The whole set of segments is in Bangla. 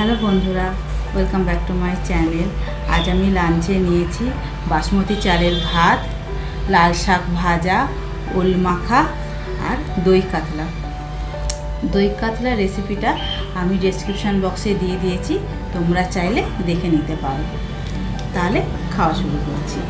হ্যালো বন্ধুরা, welcome back to my channel. আজ আমি লাঞ্চে নিয়েছি বাসমতি চালের ভাত, লাল শাক ভাজা, ওল মাখা আর দই কাতলা। দই কাতলা রেসিপিটা আমি ডেসক্রিপশান বক্সে দিয়ে দিয়েছি, তোমরা চাইলে দেখে নিতে পারো। তাহলে খাওয়া শুরু করছি।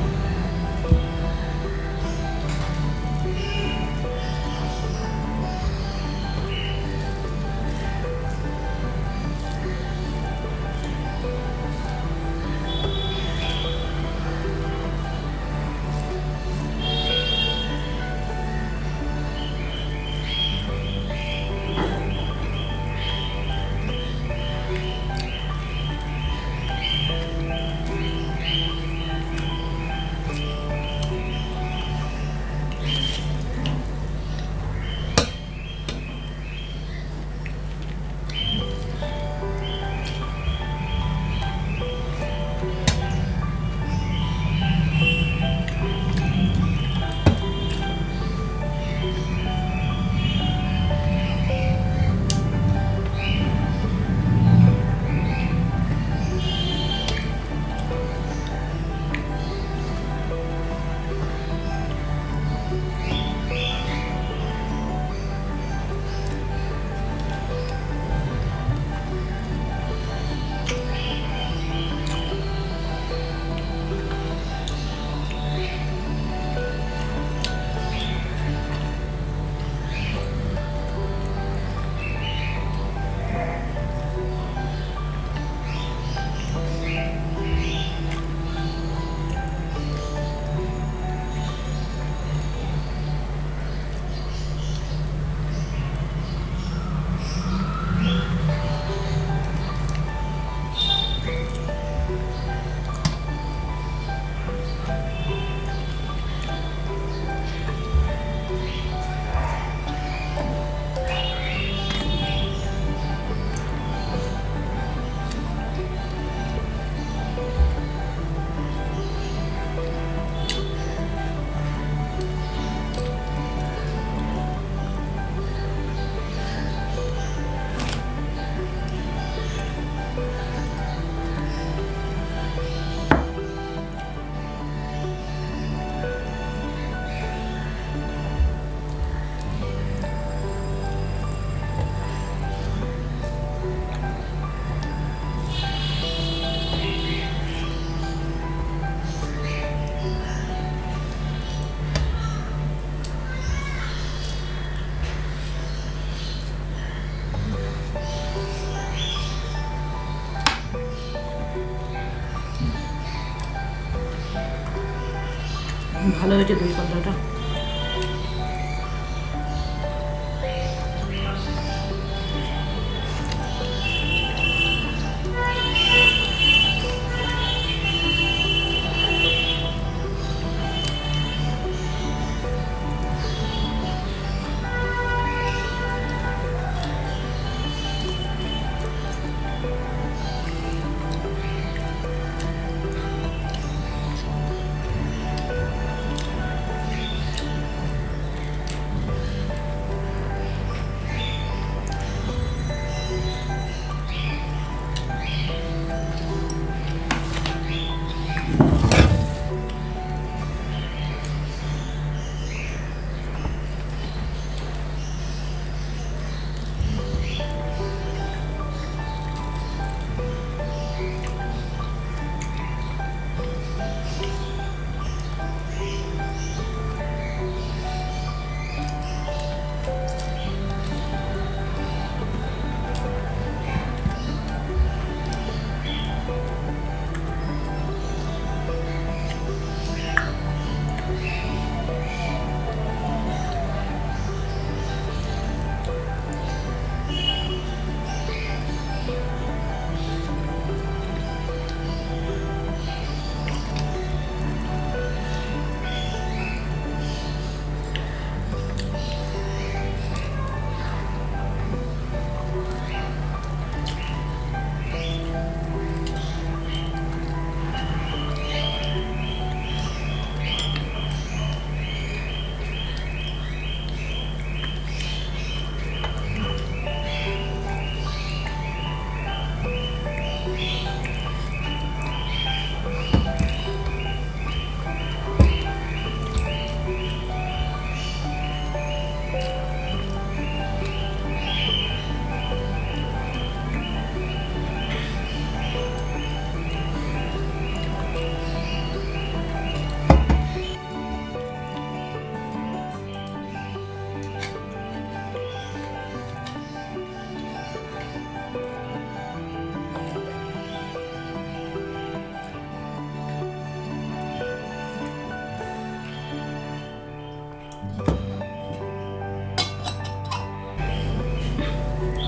ভালো হয়েছে দই কাতলাটা।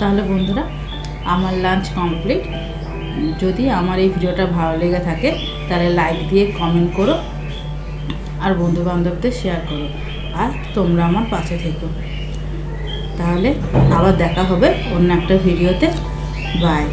তাহলে বন্ধুরা আমার লাঞ্চ কমপ্লিট। যদি আমার এই ভিডিওটা ভালো লেগে থাকে তাহলে লাইক দিয়ে কমেন্ট করো আর বন্ধুবান্ধবদের শেয়ার করো, আর তোমরা আমার পাশে থেকো। তাহলে আবার দেখা হবে অন্য একটা ভিডিওতে। বাই।